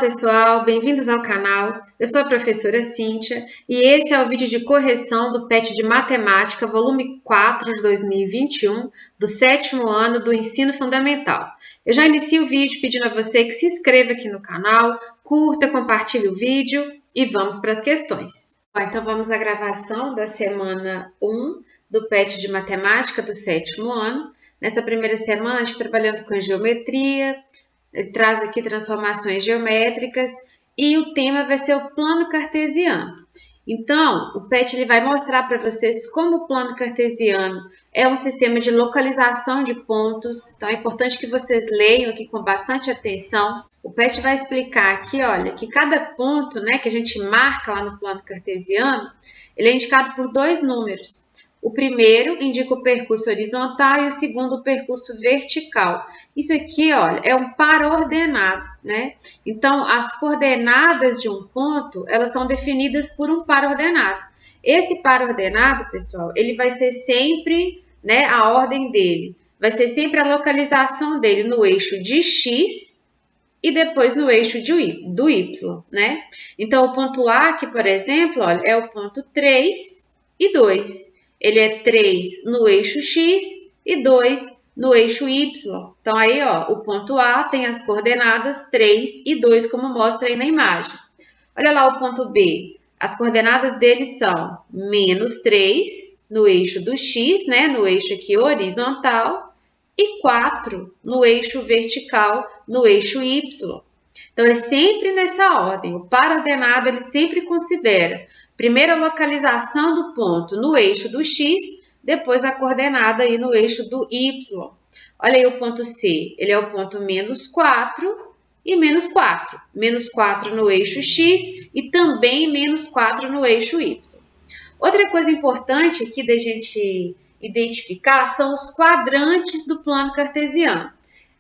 pessoal, bem-vindos ao canal. Eu sou a professora Cíntia e esse é o vídeo de correção do PET de Matemática, volume 4 de 2021, do 7º ano do Ensino Fundamental. Eu já inicio o vídeo pedindo a você que se inscreva aqui no canal, curta, compartilhe o vídeo e vamos para as questões. Então vamos à gravação da semana 1 do PET de Matemática do 7º ano. Nessa primeira semana a gente trabalhando com geometria, ele traz aqui transformações geométricas e o tema vai ser o plano cartesiano. Então, o PET ele vai mostrar para vocês como o plano cartesiano é um sistema de localização de pontos. Então, é importante que vocês leiam aqui com bastante atenção. O PET vai explicar aqui, olha, que cada ponto, né, que a gente marca lá no plano cartesiano, ele é indicado por dois números. O primeiro indica o percurso horizontal e o segundo o percurso vertical. Isso aqui, olha, é um par ordenado, né? Então, as coordenadas de um ponto, elas são definidas por um par ordenado. Esse par ordenado, pessoal, ele vai ser sempre, né, a ordem dele, vai ser sempre a localização dele no eixo de x e depois no eixo do y, né? Então, o ponto A aqui, por exemplo, olha, é o ponto 3 e 2. Ele é 3 no eixo x e 2 no eixo y. Então, aí, ó, o ponto A tem as coordenadas 3 e 2, como mostra aí na imagem. Olha lá o ponto B. As coordenadas dele são menos 3 no eixo do x, né, no eixo aqui horizontal, e 4 no eixo vertical, no eixo y. Então, é sempre nessa ordem. O par ordenado, ele sempre considera primeiro a localização do ponto no eixo do x, depois a coordenada aí no eixo do y. Olha aí o ponto C, ele é o ponto menos 4 e menos 4. Menos 4 no eixo x e também menos 4 no eixo y. Outra coisa importante aqui da gente identificar são os quadrantes do plano cartesiano.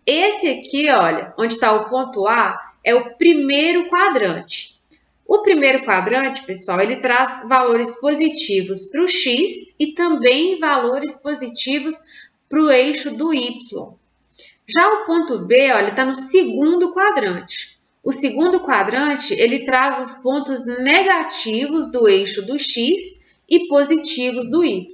Esse aqui, olha, onde está o ponto A, é o primeiro quadrante. O primeiro quadrante, pessoal, ele traz valores positivos para o x e também valores positivos para o eixo do y. Já o ponto B, olha, está no segundo quadrante. O segundo quadrante, ele traz os pontos negativos do eixo do x e positivos do y.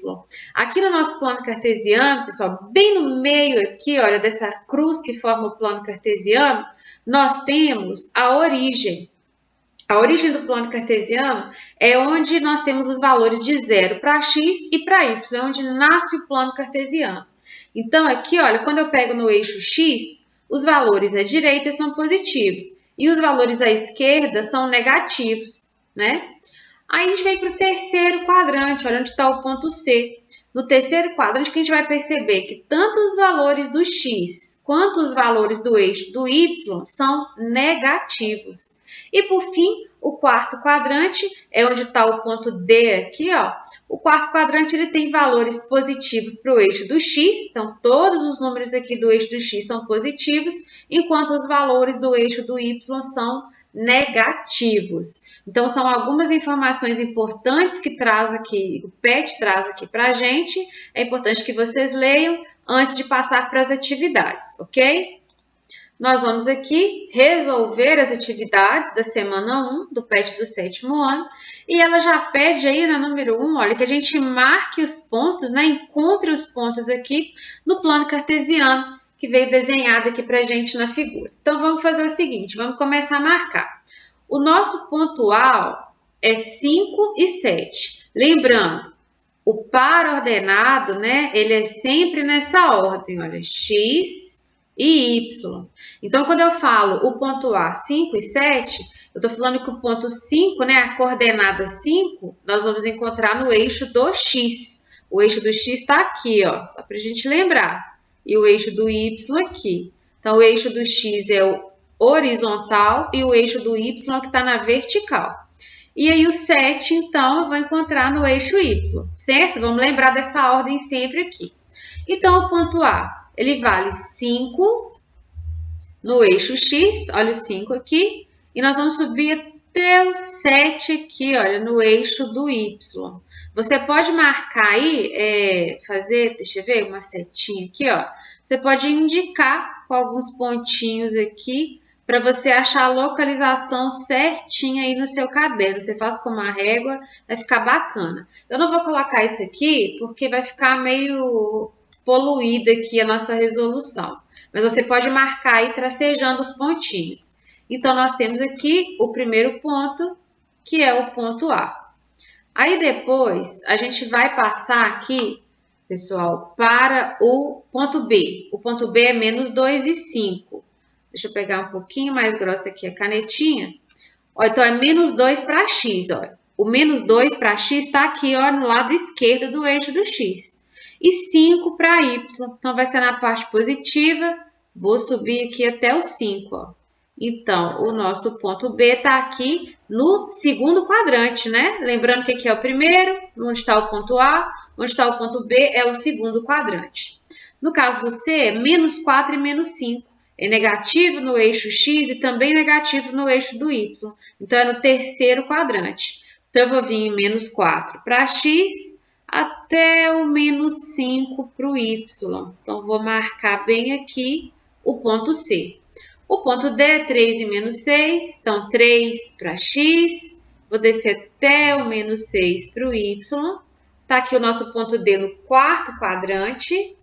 Aqui no nosso plano cartesiano, pessoal, bem no meio aqui, olha, dessa cruz que forma o plano cartesiano, nós temos a origem. A origem do plano cartesiano é onde nós temos os valores de 0 para x e para y, é onde nasce o plano cartesiano. Então, aqui, olha, quando eu pego no eixo x, os valores à direita são positivos e os valores à esquerda são negativos, né? Aí a gente vem para o terceiro quadrante, olha onde está o ponto C. No terceiro quadrante, que a gente vai perceber que tanto os valores do x quanto os valores do eixo do y são negativos. E por fim, o quarto quadrante é onde está o ponto D aqui, ó. O quarto quadrante ele tem valores positivos para o eixo do x, então todos os números aqui do eixo do x são positivos, enquanto os valores do eixo do y são negativos. Então, são algumas informações importantes que traz aqui, o PET traz aqui para a gente. É importante que vocês leiam antes de passar para as atividades, ok? Nós vamos aqui resolver as atividades da semana 1 do PET do 7º ano. E ela já pede aí na número 1, olha, que a gente marque os pontos, né? Encontre os pontos aqui no plano cartesiano, que veio desenhado aqui para a gente na figura. Então, vamos fazer o seguinte, vamos começar a marcar. O nosso ponto A é 5 e 7. Lembrando, o par ordenado, né, ele é sempre nessa ordem, olha, x e y. Então, quando eu falo o ponto A, 5 e 7, eu estou falando que o ponto 5, né, a coordenada 5, nós vamos encontrar no eixo do x. O eixo do x está aqui, ó, só para a gente lembrar. E o eixo do y aqui. Então, o eixo do x é o horizontal e o eixo do y que está na vertical. E aí, o 7, então, eu vou encontrar no eixo y, certo? Vamos lembrar dessa ordem sempre aqui. Então, o ponto A, ele vale 5 no eixo x, olha o 5 aqui, e nós vamos subir até o 7 aqui, olha, no eixo do y. Você pode marcar aí, fazer, deixa eu ver, uma setinha aqui, ó. Você pode indicar com alguns pontinhos aqui para você achar a localização certinha aí no seu caderno. Você faz com uma régua, vai ficar bacana. Eu não vou colocar isso aqui porque vai ficar meio poluída aqui a nossa resolução. Mas você pode marcar aí tracejando os pontinhos. Então, nós temos aqui o primeiro ponto, que é o ponto A. Aí depois, a gente vai passar aqui, pessoal, para o ponto B. O ponto B é menos 2 e 5. Deixa eu pegar um pouquinho mais grossa aqui a canetinha. Ó, então, é menos 2 para x. Ó. O menos 2 para x está aqui ó, no lado esquerdo do eixo do x. E 5 para y. Então, vai ser na parte positiva. Vou subir aqui até o 5. Ó. Então, o nosso ponto B está aqui no segundo quadrante, né? Lembrando que aqui é o primeiro, onde está o ponto A, onde está o ponto B é o segundo quadrante. No caso do C, é menos 4 e menos 5. É negativo no eixo X e também negativo no eixo do Y. Então, é no terceiro quadrante. Então, eu vou vir em menos 4 para X até o menos 5 para o Y. Então, vou marcar bem aqui o ponto C. O ponto D é 3 e menos 6, então 3 para X, vou descer até o menos 6 para o Y. Está aqui o nosso ponto D no quarto quadrante.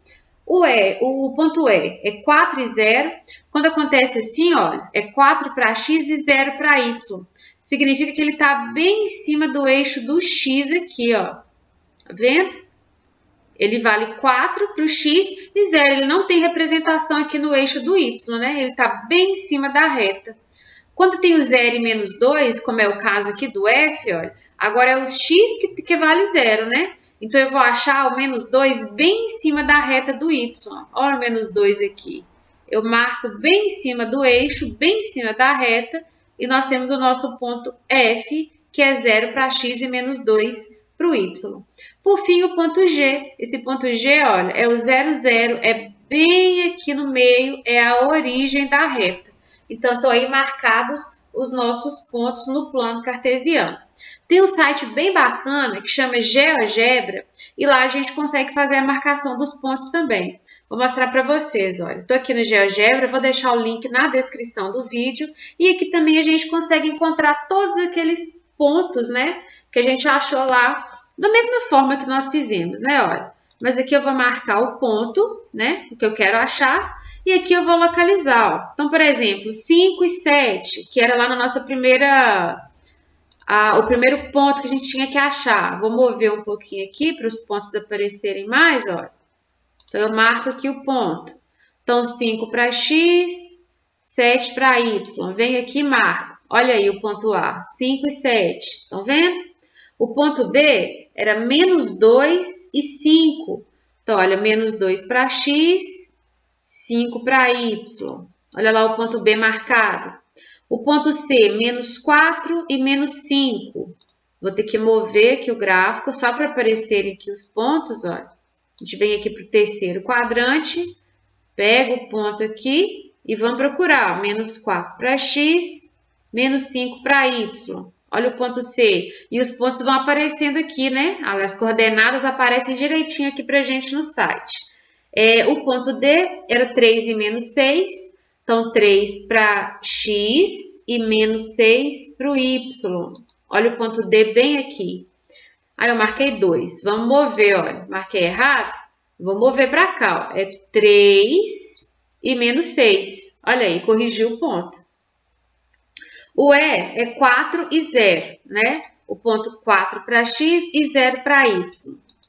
O ponto E é 4 e 0. Quando acontece assim, olha, é 4 para X e 0 para Y. Significa que ele está bem em cima do eixo do X aqui, ó. Tá vendo? Ele vale 4 para o x e 0. Ele não tem representação aqui no eixo do y, né? Ele está bem em cima da reta. Quando tem o 0 e menos 2, como é o caso aqui do f, olha, agora é o x que vale 0, né? Então, eu vou achar o menos 2 bem em cima da reta do y. Olha o menos 2 aqui. Eu marco bem em cima do eixo, bem em cima da reta, e nós temos o nosso ponto f, que é 0 para x e menos 2 para o y. Por fim, o ponto G. Esse ponto G, olha, é o 0, 0, é bem aqui no meio, é a origem da reta. Então, estão aí marcados os nossos pontos no plano cartesiano. Tem um site bem bacana que chama GeoGebra e lá a gente consegue fazer a marcação dos pontos também. Vou mostrar para vocês, olha. Estou aqui no GeoGebra, vou deixar o link na descrição do vídeo e aqui também a gente consegue encontrar todos aqueles pontos, né, que a gente achou lá da mesma forma que nós fizemos, né, olha. Mas aqui eu vou marcar o ponto, né, o que eu quero achar, e aqui eu vou localizar, ó. Então, por exemplo, 5 e 7, que era lá na nossa o primeiro ponto que a gente tinha que achar. Vou mover um pouquinho aqui para os pontos aparecerem mais, ó. Então, eu marco aqui o ponto. Então, 5 para x, 7 para y. Venho aqui e marco. Olha aí o ponto A, 5 e 7. Estão vendo? O ponto B era menos 2 e 5. Então, olha, menos 2 para x, 5 para y. Olha lá o ponto B marcado. O ponto C, menos 4 e menos 5. Vou ter que mover aqui o gráfico só para aparecerem aqui os pontos, olha. A gente vem aqui para o terceiro quadrante, pega o ponto aqui e vamos procurar. Menos 4 para x, menos 5 para y. Olha o ponto C. E os pontos vão aparecendo aqui, né? As coordenadas aparecem direitinho aqui para a gente no site. O ponto D era 3 e menos 6. Então, 3 para x e menos 6 para o y. Olha o ponto D bem aqui. Aí, eu marquei 2. Vamos mover, olha. Marquei errado? Vou mover para cá, ó. É 3 e menos 6. Olha aí, corrigiu o ponto. O E é 4 e 0, né? O ponto 4 para x e 0 para y.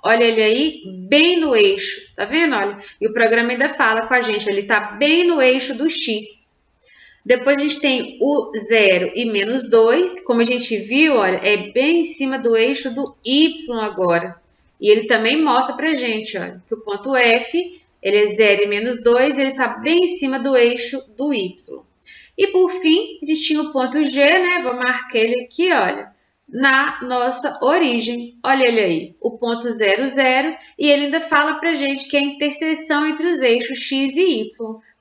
Olha ele aí, bem no eixo, tá vendo? Olha, e o programa ainda fala com a gente, ele tá bem no eixo do x. Depois a gente tem o 0 e menos 2, como a gente viu, olha, é bem em cima do eixo do y agora. E ele também mostra pra gente, olha, que o ponto F, ele é 0 e menos 2, ele tá bem em cima do eixo do y. E por fim, a gente tinha o ponto G, né? Vou marcar ele aqui, olha, na nossa origem. Olha ele aí, o ponto 0, 0, e ele ainda fala pra gente que é a interseção entre os eixos x e y,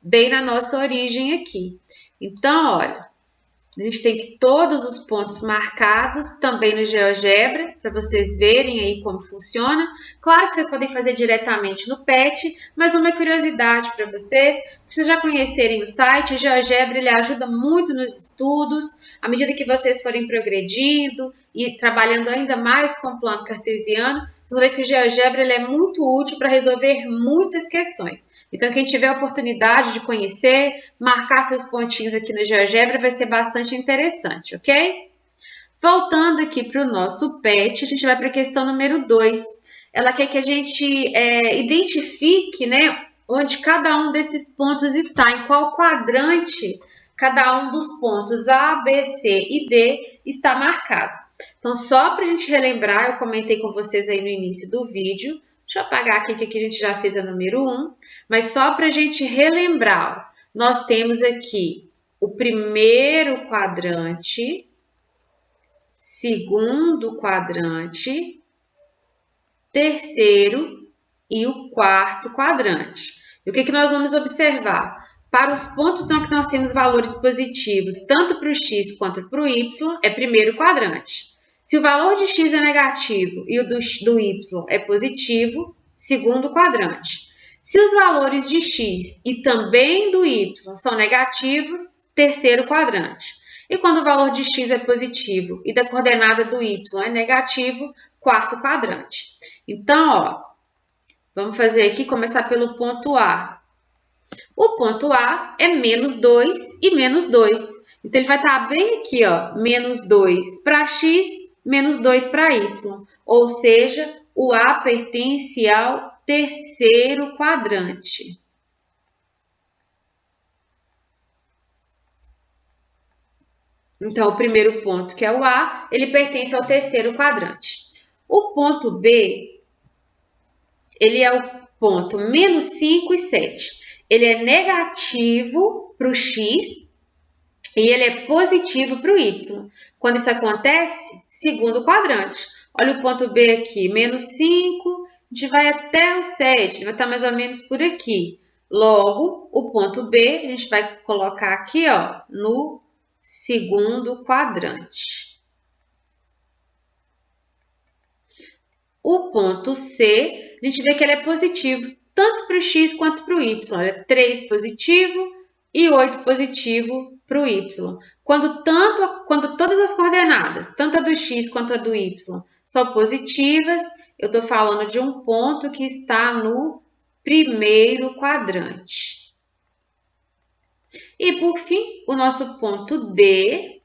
bem na nossa origem aqui. Então, olha, A gente tem que todos os pontos marcados também no GeoGebra, para vocês verem aí como funciona. Claro que vocês podem fazer diretamente no PET, mas uma curiosidade para vocês já conhecerem o site, o GeoGebra ele ajuda muito nos estudos, à medida que vocês forem progredindo e trabalhando ainda mais com o plano cartesiano, vocês vão ver que o GeoGebra ele é muito útil para resolver muitas questões. Então, quem tiver a oportunidade de conhecer, marcar seus pontinhos aqui no GeoGebra vai ser bastante interessante, ok? Voltando aqui para o nosso PET, a gente vai para a questão número 2. Ela quer que a gente identifique, né, onde cada um desses pontos está, em qual quadrante cada um dos pontos A, B, C e D está marcado. Então, só para a gente relembrar, eu comentei com vocês aí no início do vídeo. Deixa eu apagar aqui que aqui a gente já fez a número 1, mas só para a gente relembrar, nós temos aqui o primeiro quadrante, segundo quadrante, terceiro e o quarto quadrante. E o que nós vamos observar? Para os pontos que nós temos valores positivos, tanto para o x quanto para o y, é primeiro quadrante. Se o valor de x é negativo e o do y é positivo, segundo quadrante. Se os valores de x e também do y são negativos, terceiro quadrante. E quando o valor de x é positivo e da coordenada do y é negativo, quarto quadrante. Então, ó, vamos fazer aqui, começar pelo ponto A. O ponto A é menos 2 e menos 2. Então, ele vai estar bem aqui, ó, menos 2 para x, menos 2 para y. Ou seja, o A pertence ao terceiro quadrante. Então, o primeiro ponto, que é o A, ele pertence ao terceiro quadrante. O ponto B, ele é o ponto menos 5 e 7. Ele é negativo para o x e ele é positivo para o y. Quando isso acontece, segundo quadrante. Olha o ponto B aqui, menos 5, a gente vai até o 7, ele vai estar mais ou menos por aqui. Logo, o ponto B, a gente vai colocar aqui, ó, no segundo quadrante. O ponto C, a gente vê que ele é positivo, tanto para o x quanto para o y. Olha, 3 positivo e 8 positivo para o y. Quando todas as coordenadas, tanto a do x quanto a do y, são positivas, eu estou falando de um ponto que está no primeiro quadrante. E, por fim, o nosso ponto D,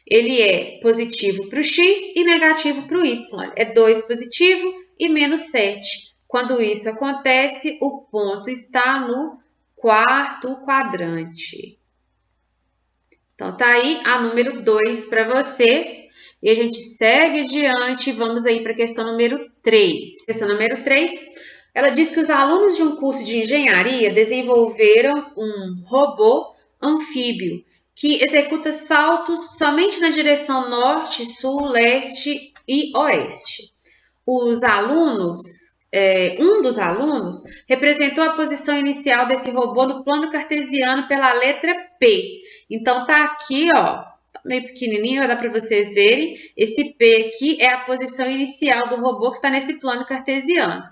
ele é positivo para o x e negativo para o y. É 2 positivo e menos 7. Quando isso acontece, o ponto está no quarto quadrante. Então, tá aí a número 2 para vocês. E a gente segue adiante e vamos aí para a questão número 3. Questão número 3, ela diz que os alunos de um curso de engenharia desenvolveram um robô anfíbio que executa saltos somente na direção norte, sul, leste e oeste. Os alunos, um dos alunos representou a posição inicial desse robô no plano cartesiano pela letra P. Então, tá aqui, ó, tá meio pequenininho, vai dar para vocês verem. Esse P aqui é a posição inicial do robô que está nesse plano cartesiano.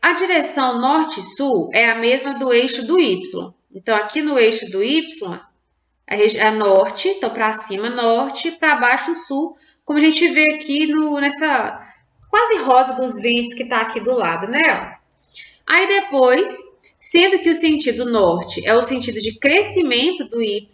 A direção norte-sul é a mesma do eixo do Y. Então, aqui no eixo do Y, é norte, então para cima norte, para baixo sul, como a gente vê aqui nessa quase rosa dos ventos que está aqui do lado, né? Aí depois, sendo que o sentido norte é o sentido de crescimento do Y,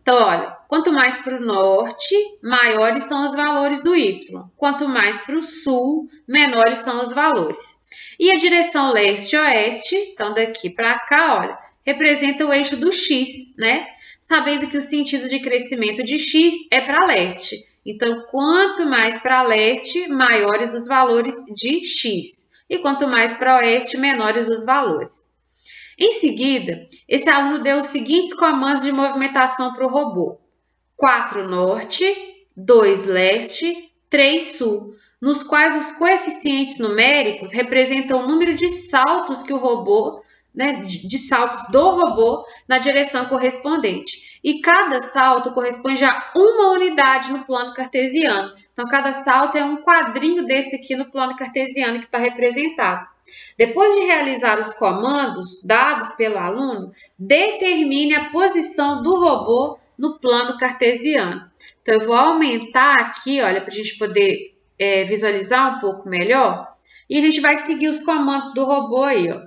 então olha, quanto mais para o norte, maiores são os valores do Y. Quanto mais para o sul, menores são os valores. E a direção leste-oeste, então daqui para cá, olha, representa o eixo do X, né? Sabendo que o sentido de crescimento de X é para leste. Então, quanto mais para leste, maiores os valores de X. E quanto mais para oeste, menores os valores. Em seguida, esse aluno deu os seguintes comandos de movimentação para o robô. 4 norte, 2 leste, 3 sul, nos quais os coeficientes numéricos representam o número de saltos que o robô né, de saltos do robô na direção correspondente. E cada salto corresponde a uma unidade no plano cartesiano. Então, cada salto é um quadrinho desse aqui no plano cartesiano que está representado. Depois de realizar os comandos dados pelo aluno, determine a posição do robô no plano cartesiano. Então, eu vou aumentar aqui, olha, para a gente poder visualizar um pouco melhor. E a gente vai seguir os comandos do robô aí, ó.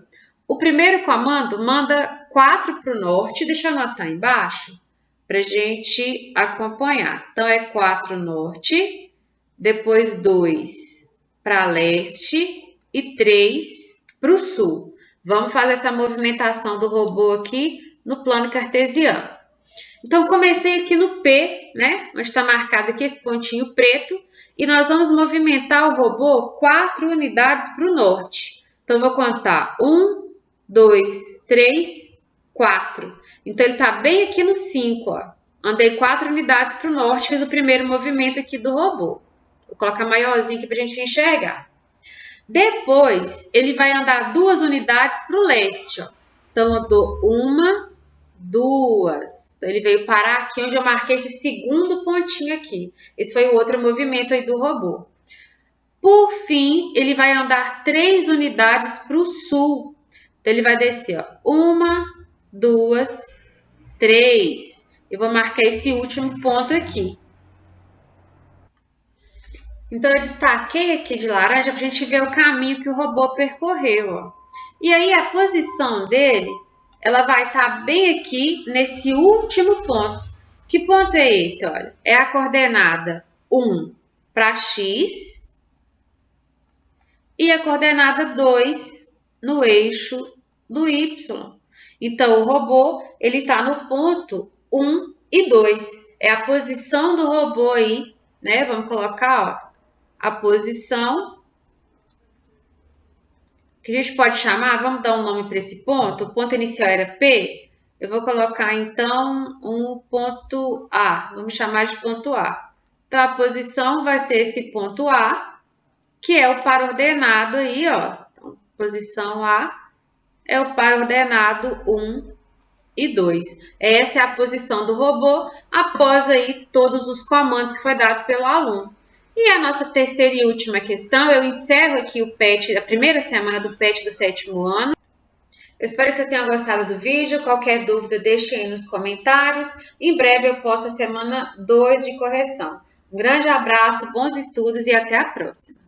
O primeiro comando manda 4 para o norte, deixa eu anotar embaixo, para a gente acompanhar. Então, é 4 norte, depois 2 para leste e 3 para o sul. Vamos fazer essa movimentação do robô aqui no plano cartesiano. Então, comecei aqui no P, né? Onde está marcado aqui esse pontinho preto. E nós vamos movimentar o robô 4 unidades para o norte. Então, eu vou contar 1, 2, 3, 4. Então, ele está bem aqui no 5, ó. Andei 4 unidades para o norte, fiz o primeiro movimento aqui do robô. Vou colocar maiorzinho aqui para a gente enxergar. Depois, ele vai andar 2 unidades para o leste, ó. Então, eu dou 1, 2. Então, ele veio parar aqui onde eu marquei esse segundo pontinho aqui. Esse foi o outro movimento aí do robô. Por fim, ele vai andar 3 unidades para o sul. Então, ele vai descer, ó. 1, 2, 3. Eu vou marcar esse último ponto aqui. Então, eu destaquei aqui de laranja para a gente ver o caminho que o robô percorreu, ó. E aí, a posição dele, ela vai estar bem aqui nesse último ponto. Que ponto é esse? Olha, é a coordenada 1 para x e a coordenada 2 no eixo do y. Então, o robô ele está no ponto 1 e 2. É a posição do robô aí, né? Vamos colocar, ó, a posição que a gente pode chamar, vamos dar um nome para esse ponto. O ponto inicial era P. Eu vou colocar, então, um ponto A. Vamos chamar de ponto A. Então, a posição vai ser esse ponto A, que é o par ordenado aí, ó. Então, posição A é o par ordenado 1 e 2. Essa é a posição do robô após aí todos os comandos que foi dado pelo aluno. E a nossa terceira e última questão, eu encerro aqui o PET, a primeira semana do PET do 7º ano. Eu espero que vocês tenham gostado do vídeo. Qualquer dúvida, deixem aí nos comentários. Em breve eu posto a semana 2 de correção. Um grande abraço, bons estudos e até a próxima!